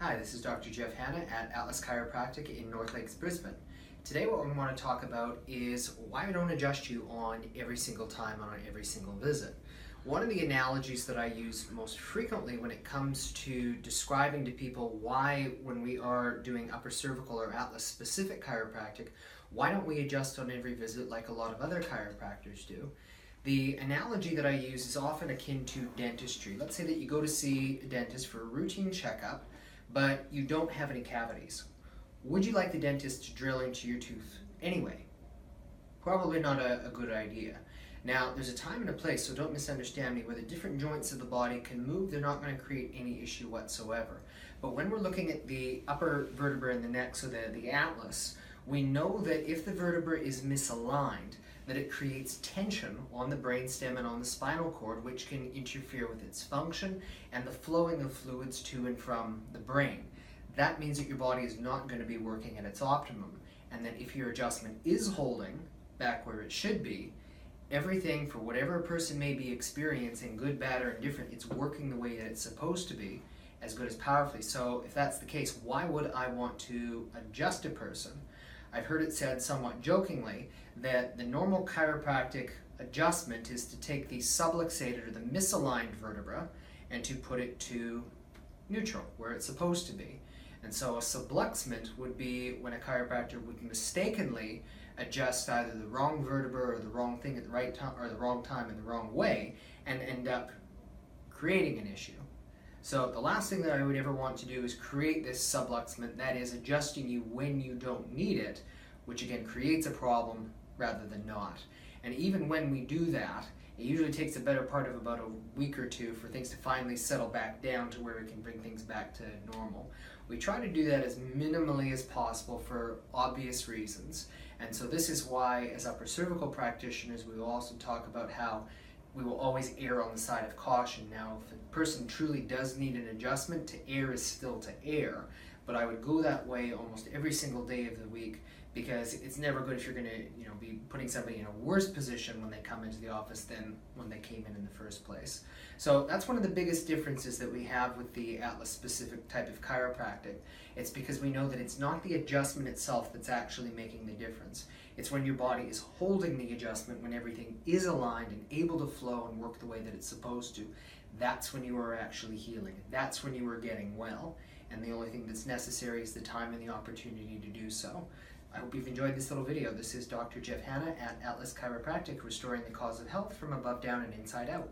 Hi, this is Dr. Jeff Hanna at Atlas Chiropractic in North Lakes, Brisbane. Today what we want to talk about is why I don't adjust you on every single time on every single visit. One of the analogies that I use most frequently when it comes to describing to people why, when we are doing upper cervical or Atlas specific chiropractic, why don't we adjust on every visit like a lot of other chiropractors do? The analogy that I use is often akin to dentistry. Let's say that you go to see a dentist for a routine checkup, but you don't have any cavities. Would you like the dentist to drill into your tooth anyway? Probably not a good idea. Now, there's a time and a place, so don't misunderstand me, where the different joints of the body can move. They're not going to create any issue whatsoever. But when we're looking at the upper vertebra in the neck, so the atlas, we know that if the vertebra is misaligned, that it creates tension on the brainstem and on the spinal cord, which can interfere with its function and the flowing of fluids to and from the brain. That means that your body is not going to be working at its optimum, and that if your adjustment is holding back where it should be, everything, for whatever a person may be experiencing, good, bad, or indifferent, it's working the way that it's supposed to be, as good as powerfully. So if that's the case, why would I want to adjust a person? I've heard it said somewhat jokingly that the normal chiropractic adjustment is to take the subluxated or the misaligned vertebra and to put it to neutral, where it's supposed to be. And so a subluxement would be when a chiropractor would mistakenly adjust either the wrong vertebra or the wrong thing at the right time, or the wrong time in the wrong way, and end up creating an issue. So the last thing that I would ever want to do is create this subluxement, that is adjusting you when you don't need it, which again creates a problem rather than not. And even when we do that, it usually takes a better part of about a week or two for things to finally settle back down to where we can bring things back to normal. We try to do that as minimally as possible for obvious reasons. And so this is why, as upper cervical practitioners, we will also talk about how we will always err on the side of caution. Now, if a person truly does need an adjustment, to err is still to err, but I would go that way almost every single day of the week, because it's never good if you're going to be putting somebody in a worse position when they come into the office than when they came in the first place. So that's one of the biggest differences that we have with the Atlas specific type of chiropractic. It's because we know that it's not the adjustment itself that's actually making the difference. It's when your body is holding the adjustment, when everything is aligned and able to flow and work the way that it's supposed to. That's when you are actually healing. That's when you are getting well. And the only thing that's necessary is the time and the opportunity to do so. I hope you've enjoyed this little video. This is Dr. Jeff Hanna at Atlas Chiropractic, restoring the cause of health from above, down, and inside out.